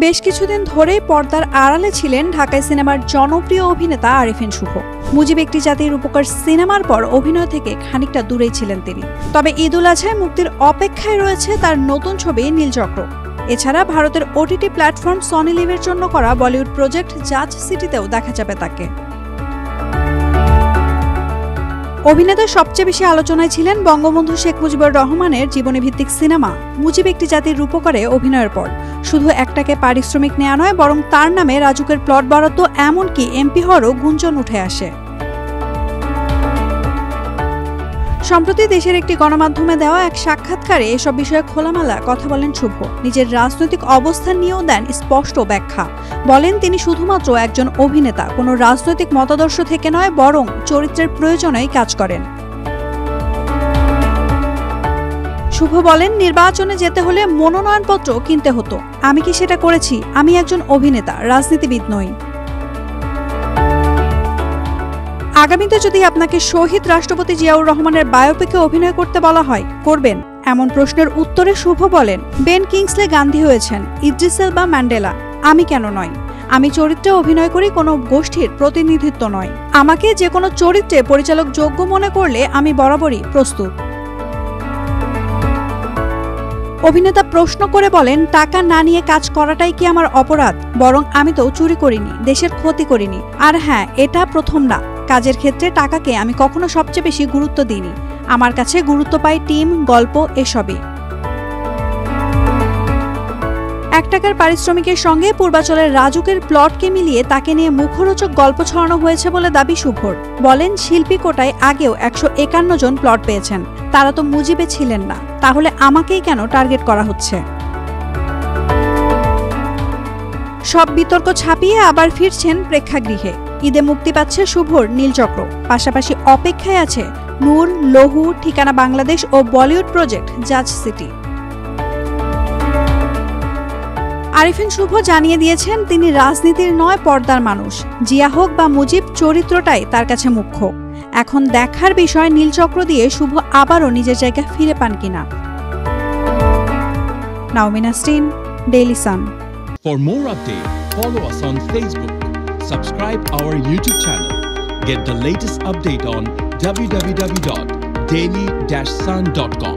বেশ কিছুদিন ধরেই পর্দার আড়ালে ছিলেন ঢাকাই সিনেমার জনপ্রিয় অভিনেতা আরিফিন শুভ। মুজিব একটি জাতির উপকার সিনেমার পর অভিনয় থেকে খানিকটা দূরেই ছিলেন তিনি। তবে ঈদুল আজহায় মুক্তির অপেক্ষায় রয়েছে তার নতুন ছবি নীলচক্র। এছাড়া ভারতের ওটিটি প্ল্যাটফর্ম সনি লিভের জন্য করা বলিউড প্রজেক্ট জাজ সিটিতেও দেখা যাবে তাকে। অভিনেতার সবচেয়ে বেশি আলোচনায় ছিলেন বঙ্গবন্ধু শেখ মুজিবুর রহমানের জীবনীভিত্তিক সিনেমা মুজিব একটি জাতির রূপকারে অভিনয়ের পর শুধু একটাকে পারিশ্রমিক নেওয়া নয়, বরং তার নামে রাজুকের প্লট বরাদ্দ, এমনকি এমপি হওয়ারও গুঞ্জন উঠে আসে। সম্প্রতি দেশের একটি গণমাধ্যমে দেওয়া এক সাক্ষাৎকারে এসব বিষয়ে খোলামেলা কথা বলেন শুভ। নিজের রাজনৈতিক অবস্থান নিয়েও দেন স্পষ্ট ব্যাখ্যা। বলেন তিনি শুধুমাত্র একজন অভিনেতা, কোনো রাজনৈতিক মতাদর্শ থেকে নয়, বরং চরিত্রের প্রয়োজনেই কাজ করেন। শুভ বলেন, নির্বাচনে যেতে হলে মনোনয়নপত্র কিনতে হতো। আমি কি সেটা করেছি? আমি একজন অভিনেতা, রাজনীতিবিদ নই। আগামীতে যদি আপনাকে শহীদ রাষ্ট্রপতি জিয়াউর রহমানের বায়োপিকে অভিনয় করতে বলা হয়, করবেন? এমন প্রশ্নের উত্তরে শুভ বলেন, বেন কিংসলে গান্ধী হয়েছেন, ইদ্রিস এলবা ম্যান্ডেলা, আমি কেন নয়? আমি চরিত্রে অভিনয় করি, কোনো গোষ্ঠীর প্রতিনিধিত্ব নয়। আমাকে যে কোনো চরিত্রে পরিচালক যোগ্য মনে করলে আমি বরাবরই প্রস্তুত। অভিনেতা প্রশ্ন করে বলেন, টাকা না নিয়ে কাজ করাটাই কি আমার অপরাধ? বরং আমি তো চুরি করিনি, দেশের ক্ষতি করিনি। আর হ্যাঁ, এটা প্রথম না, কাজের ক্ষেত্রে টাকাকে আমি কখনো সবচেয়ে বেশি গুরুত্ব দিইনি। আমার কাছে গুরুত্ব পায় টিম, গল্প, এসবই। 1 টাকার পারিশ্রমিকের সঙ্গে পূর্বাচলের রাজুকের প্লটকে মিলিয়ে তাকে নিয়ে মুখরোচক গল্প ছড়ানো হয়েছে বলে দাবি শুভর। বলেন, শিল্পী কোটায় আগেও 151 জন প্লট পেয়েছেন, তারা তো মুজিবে ছিলেন না, তাহলে আমাকেই কেন টার্গেট করা হচ্ছে? সব বিতর্ক ছাপিয়ে আবার ফিরছেন প্রেক্ষাগৃহে। ঈদে মুক্তি পাচ্ছে শুভর নীলচক্র, পাশাপাশি অপেক্ষায় আছে নূর, লহু, ঠিকানা বাংলাদেশ ও বলিউড প্রজেক্ট জাজ সিটি। আরিফিন শুভ জানিয়ে দিয়েছেন, তিনি রাজনীতির নয়, পর্দার মানুষ। জিয়া হোক বা মুজিব, চরিত্রটাই তার কাছে মুখ্য। এখন দেখার বিষয় নীলচক্র দিয়ে শুভ আবারও নিজের জায়গা ফিরে পান কিনা। Naomin Nasrin, Daily Sun. For more updates, follow us on Facebook. Subscribe our YouTube channel. Get the latest update on www.daily-sun.com.